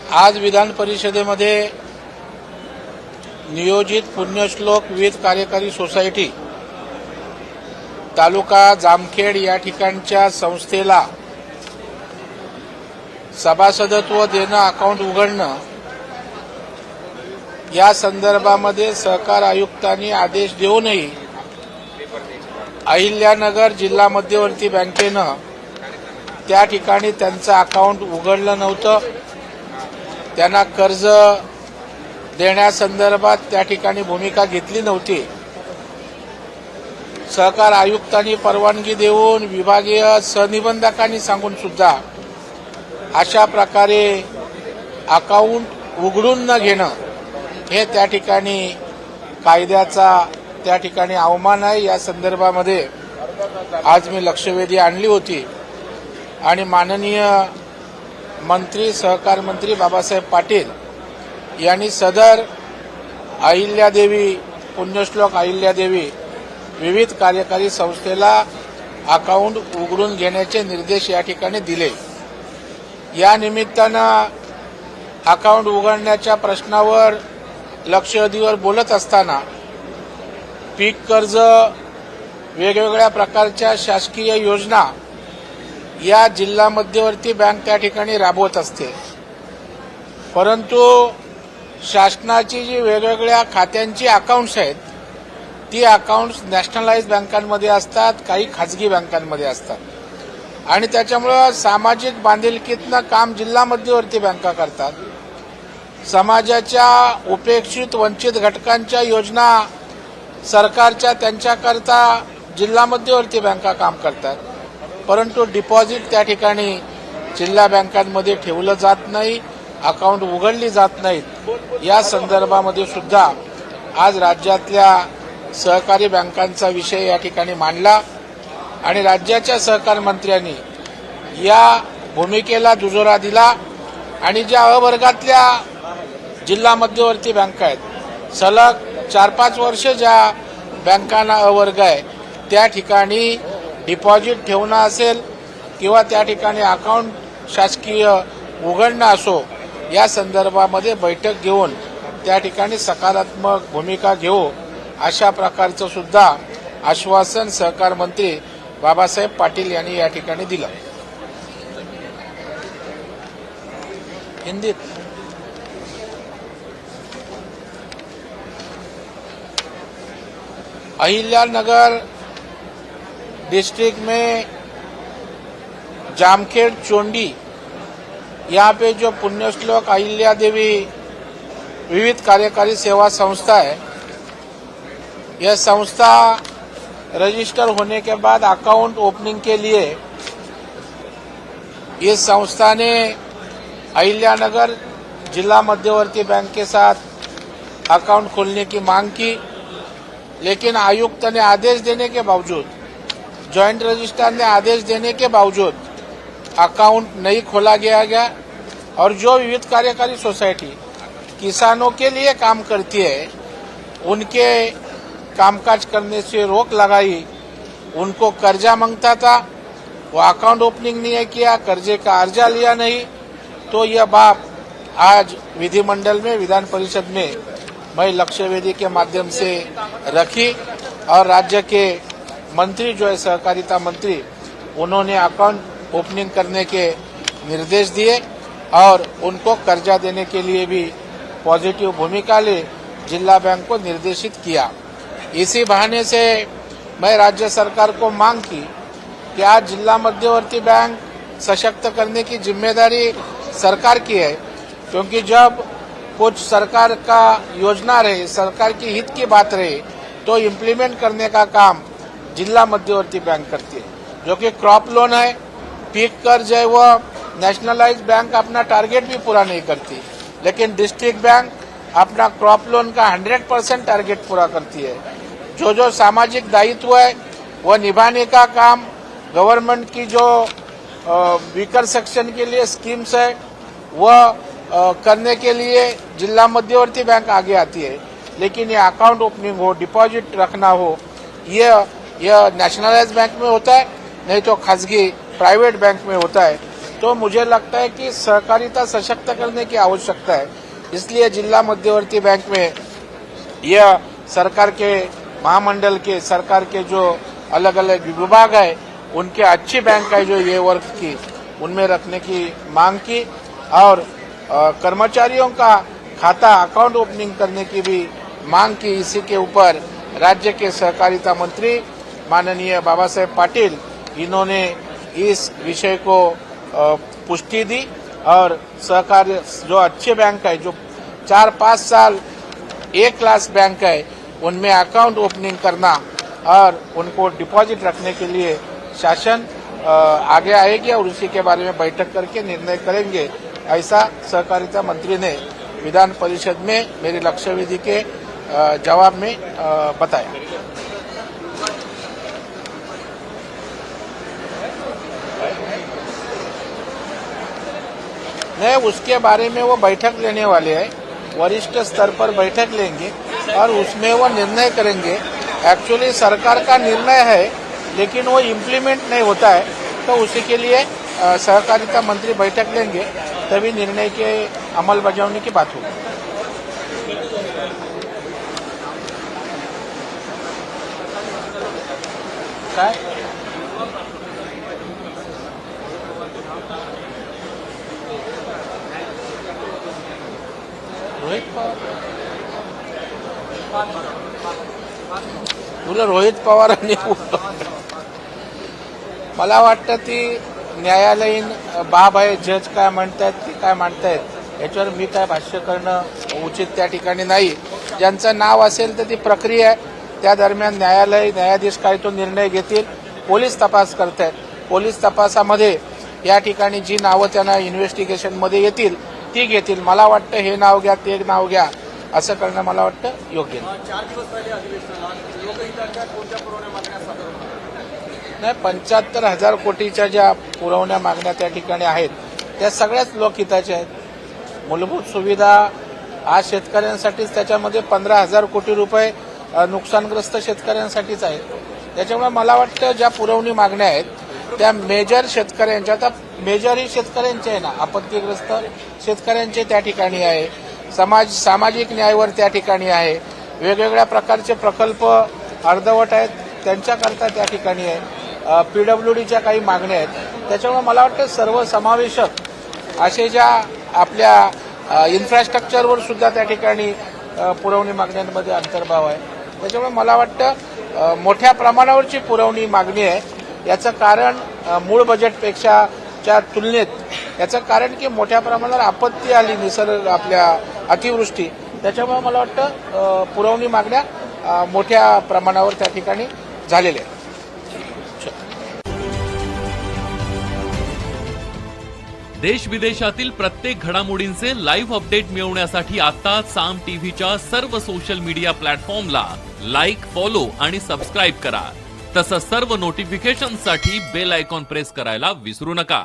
आज विधान परिषदेमध्ये नियोजित पुण्यश्लोक विविध कार्यकारी सोसायटी तालुका जामखेड या ठिकाणच्या संस्थेला सभासदत्व देणं, अकाउंट उघडणं या संदर्भामध्ये सहकार आयुक्तांनी आदेश देऊनही अहिल्यानगर जिल्हा मध्यवर्ती बँकेनं त्या ठिकाणी त्यांचं अकाउंट उघडलं नव्हतं. त्यांना कर्ज देण्यासंदर्भात त्या ठिकाणी भूमिका घेतली नव्हती. सहकार आयुक्तांनी परवानगी देऊन विभागीय सहनिबंधकांनी सांगून सुद्धा अशा प्रकारे अकाउंट उघडून न घेणं हे त्या ठिकाणी कायद्याचा त्या ठिकाणी अवमान आहे. या संदर्भामध्ये आज मी लक्षवेधी आणली होती आणि माननीय मंत्री सहकार मंत्री बाबासाहेब पाटील यांनी सदर अहिल्यादेवी पुण्यश्लोक अहिल्यादेवी विविध कार्यकारी संस्थेला अकाउंट उघडून घेण्याचे निर्देश या ठिकाणी दिले. या निमित्तानं अकाउंट उघडण्याच्या प्रश्नावर लक्षवेधीवर बोलत असताना पीक कर्ज, वेगवेगळ्या प्रकारच्या शासकीय योजना या जिल्हा मध्यवर्ती बँक त्या ठिकाणी राबवत असते. परंतु शासनाची जी वेगवेगळ्या खात्यांची अकाउंट्स आहेत ती अकाउंट्स नॅशनलाइज बँकांमध्ये असतात, काही खाजगी बँकांमध्ये असतात आणि त्याच्यामुळं सामाजिक बांधिलकीतनं काम जिल्हा मध्यवर्ती बँका करतात. समाजाच्या उपेक्षित वंचित घटकांच्या योजना सरकारच्या त्यांच्याकरता जिल्हा मध्यवर्ती बँका काम करतात. परंतु डिपॉझिट त्या ठिकाणी जिल्हा बँकांमध्ये ठेवलं जात नाही, अकाउंट उघडली जात नाहीत. या संदर्भामध्ये सुद्धा आज राज्यातल्या सहकारी बँकांचा विषय या ठिकाणी मांडला आणि राज्याच्या सहकार मंत्र्यांनी या भूमिकेला दुजोरा दिला आणि ज्या अवर्गातल्या जिल्हा मध्यवर्ती बँका आहेत, सलग 4-5 वर्ष ज्या बँकांना अवर्ग आहे त्या ठिकाणी डिपॉझिट ठेवणं असेल किंवा त्या ठिकाणी अकाउंट शासकीय उघडणं असो, या संदर्भामध्ये बैठक घेऊन त्या ठिकाणी सकारात्मक भूमिका घेऊ अशा प्रकारचं सुद्धा आश्वासन सहकार मंत्री बाबासाहेब पाटील यांनी या ठिकाणी दिलं. हिंदीत अहिल्यानगर डिस्ट्रिक्ट में जामखेड़ चोंडी यहाँ पे जो पुण्यश्लोक अहिल्या देवी विविध कार्यकारी सेवा संस्था है, यह संस्था रजिस्टर होने के बाद अकाउंट ओपनिंग के लिए इस संस्था ने अहिल्यानगर जिला मध्यवर्ती बैंक के साथ अकाउंट खोलने की मांग की, लेकिन आयुक्त ने आदेश देने के बावजूद, जॉइंट रजिस्ट्रार ने आदेश देने के बावजूद अकाउंट नहीं खोला गया और जो विविध कार्यकारी सोसाइटी किसानों के लिए काम करती है उनके कामकाज करने से रोक लगाई, उनको कर्जा मांगता था, वो अकाउंट ओपनिंग नहीं किया, कर्जे का अर्जा लिया नहीं. तो यह बात आज विधिमंडल में विधान परिषद में मैं लक्ष्यवेधी के माध्यम से रखी और राज्य के मंत्री जो है सहकारिता मंत्री, उन्होंने अकाउंट ओपनिंग करने के निर्देश दिए और उनको कर्जा देने के लिए भी पॉजिटिव भूमिका ले जिला बैंक को निर्देशित किया. इसी बहाने से मैं राज्य सरकार को मांग की कि आज जिला मध्यवर्ती बैंक सशक्त करने की जिम्मेदारी सरकार की है, क्योंकि जब कुछ सरकार का योजना रहे, सरकार की हित की बात रहे तो इम्प्लीमेंट करने का काम जिला मध्यवर्ती बैंक करती है. जो कि क्रॉप लोन है, पीक कर्ज है, वह नेशनलाइज बैंक अपना टारगेट भी पूरा नहीं करती, लेकिन डिस्ट्रिक्ट बैंक अपना क्रॉप लोन का 100% टारगेट पूरा करती है. जो सामाजिक दायित्व है वह निभाने का काम गवर्नमेंट की जो वीकर सेक्शन के लिए स्कीम्स है वह करने के लिए जिला मध्यवर्ती बैंक आगे आती है. लेकिन ये अकाउंट ओपनिंग हो, डिपॉजिट रखना हो, यह नेशनलाइज बैंक में होता है, नहीं तो खासगी प्राइवेट बैंक में होता है. तो मुझे लगता है कि सहकारिता सशक्त करने की आवश्यकता है। इसलिए जिला मध्यवर्ती बैंक में यह सरकार के महामंडल के सरकार के जो अलग अलग विभाग है उनके अच्छी बैंक है जो ये वर्क की उनमें रखने की मांग की और कर्मचारियों का खाता अकाउंट ओपनिंग करने की भी मांग की। इसी के ऊपर राज्य के सहकारिता मंत्री माननीय बाबा साहेब पाटिल इन्होंने इस विषय को पुष्टि दी और सहकारी जो अच्छे बैंक है जो 4-5 साल एक क्लास बैंक है उनमें अकाउंट ओपनिंग करना और उनको डिपॉजिट रखने के लिए शासन आगे आएगी और उसी के बारे में बैठक करके निर्णय करेंगे, ऐसा सहकारिता मंत्री ने विधान परिषद में मेरी लक्ष्यवेधी के जवाब में बताया। नहीं, उसके बारे में वो बैठक लेने वाले हैं, वरिष्ठ स्तर पर बैठक लेंगे और उसमें वो निर्णय करेंगे। एक्चुअली सरकार का निर्णय है लेकिन वो इम्प्लीमेंट नहीं होता है, तो उसी के लिए सहकारिता मंत्री बैठक लेंगे तभी निर्णय के अमल बजावने की बात होगी। काय रोहित पवार तुला रोहित पवारांनी मला वाटतं ती न्यायालयीन बाब आहे। जज काय म्हणतायत ते काय म्हणतायत याच्यावर मी काय भाष्य करणं उचित त्या ठिकाणी नाही। ज्यांचं नाव असेल तर ती प्रक्रिया आहे, त्या दरम्यान न्यायाधीश काय तो निर्णय घेतील। पोलीस तपास करतायत, पोलीस तपासामध्ये या ठिकाणी जी नावं त्यांना इन्व्हेस्टिगेशनमध्ये येतील ती घेतील। मला वाटतं हे नाव घ्या ते नाव घ्या असं करणं मला वाटतं योग्य नाही। 4 दिवस झाले अधिवेशनाला लोकहिताच्या कोणत्या पुरवण्या मागण्या सादर होणार नाही, 75,000 कोटीच्या ज्या पुरवण्या मागण्या त्या ठिकाणी आहेत त्या सगळ्याच लोकहिताच्या आहेत। मूलभूत सुविधा आज शेतकऱ्यांसाठीच, त्याच्यामध्ये 15,000 कोटी रुपये नुकसानग्रस्त शेतकऱ्यांसाठीच आहेत। त्याच्यामुळे मला वाटतं ज्या पुरवणी मागण्या आहेत त्या मेजर शेतकऱ्यांच्या, आता मेजर ही शेतकऱ्यांचे आहे ना, आपत्तीग्रस्त शेतकऱ्यांचे त्या ठिकाणी आहे, सामाजिक न्यायावर त्या ठिकाणी आहे, वेगवेगळ्या प्रकारचे प्रकल्प अर्धवट आहेत त्यांच्याकरता त्या ठिकाणी आहे, पीडब्ल्यूडीच्या काही मागण्या आहेत। त्याच्यामुळे मला वाटतं सर्वसमावेशक असे ज्या आपल्या इन्फ्रास्ट्रक्चरवर सुद्धा त्या ठिकाणी पुरवणी मागण्यांमध्ये अंतर्भाव आहे। त्याच्यामुळे मला वाटतं मोठ्या प्रमाणावरची पुरवणी मागणी आहे। याचं कारण मूळ बजेटपेक्षा च्या तुलनेत याचं कारण की मोठ्या प्रमाणावर आपत्ती आली, निसर्ग आपल्या अतिवृष्टी, त्याच्यामुळे मला वाटतं पुरवणी मागण्या मोठ्या प्रमाणावर त्या ठिकाणी झालेल्या आहेत। देश विदेशातील प्रत्येक घडामोडींचे लाईव्ह अपडेट मिळवण्यासाठी आता साम टीव्हीच्या सर्व सोशल मीडिया प्लॅटफॉर्मला लाईक, फॉलो आणि सबस्क्राईब करा। तसंच सर्व नोटिफिकेशनसाठी बेल आयकॉन प्रेस करायला विसरू नका।